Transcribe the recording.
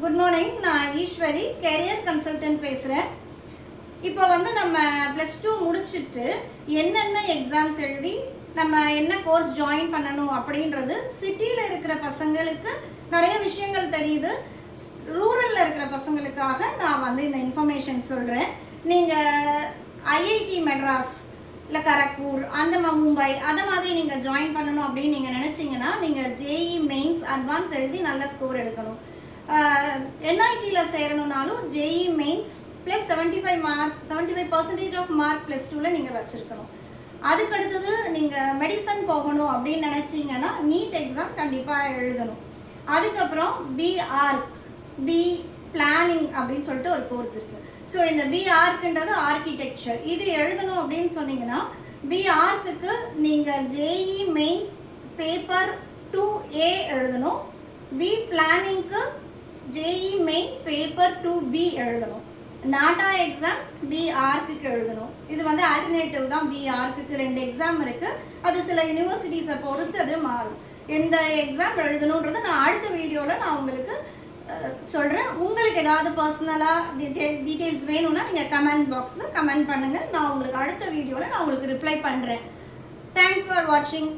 Good morning. நான் Eswari, carrier consultant பேசுகிறேன். இப்போ நம்ம ப்ளஸ் டூ முடிச்சுட்டு என்னென்ன எக்ஸாம்ஸ் எழுதி நம்ம என்ன கோர்ஸ் ஜாயின் பண்ணணும் அப்படின்றது சிட்டியில் இருக்கிற பசங்களுக்கு நிறைய விஷயங்கள் தெரியுது. ரூரலில் இருக்கிற பசங்களுக்காக நான் இந்த இன்ஃபர்மேஷன் சொல்கிறேன். நீங்கள் ஐஐடி மெட்ராஸ் இல்லை கரக்பூர் அந்த மும்பை அதை மாதிரி நீங்கள் ஜாயின் பண்ணணும் அப்படின்னு நீங்கள் நினச்சிங்கன்னா நீங்கள் ஜேஇ மெயின்ஸ் அட்வான்ஸ் எழுதி நல்ல ஸ்கோர் எடுக்கணும். என்ஐடியில் சேரணுன்னாலும் JEE mains plus 75% of mark plus டூவில் நீங்கள் வச்சுருக்கணும். அதுக்கடுத்தது நீங்கள் மெடிசன் போகணும் அப்படின்னு நினச்சிங்கன்னா நீட் எக்ஸாம் கண்டிப்பாக எழுதணும். அதுக்கப்புறம் பி பிளானிங் அப்படின்னு சொல்லிட்டு ஒரு கோர்ஸ் இருக்குது. ஸோ இந்த பிஆர்க்குன்றது ஆர்கிடெக்சர். இது எழுதணும் அப்படின்னு சொன்னீங்கன்னா பிஆர்க்கு நீங்கள் ஜேஇ மெயின்ஸ் பேப்பர் 2A எழுதணும். பி பிளானிங்க்கு ஜேஇ மெயின் பேப்பர் 2B எழுதணும். நாட்டா எக்ஸாம் பிஆர்க்கு எழுதணும். இது ஆல்டர்னேட்டிவ் தான். பிஆர்க்கு 2 எக்ஸாம் இருக்குது. அது சில யூனிவர்சிட்டிஸை பொறுத்து அது மாறும். எந்த எக்ஸாம் எழுதணுன்றதை நான் அடுத்த வீடியோவில் நான் உங்களுக்கு சொல்கிறேன். உங்களுக்கு ஏதாவது பர்சனலாக டீட்டெயில்ஸ் வேணும்னா நீங்கள் கமெண்ட் பாக்ஸில் கமெண்ட் பண்ணுங்கள். நான் உங்களுக்கு அடுத்த வீடியோவில் நான் உங்களுக்கு ரிப்ளை பண்ணுறேன். தேங்க்ஸ் ஃபார் வாட்சிங்.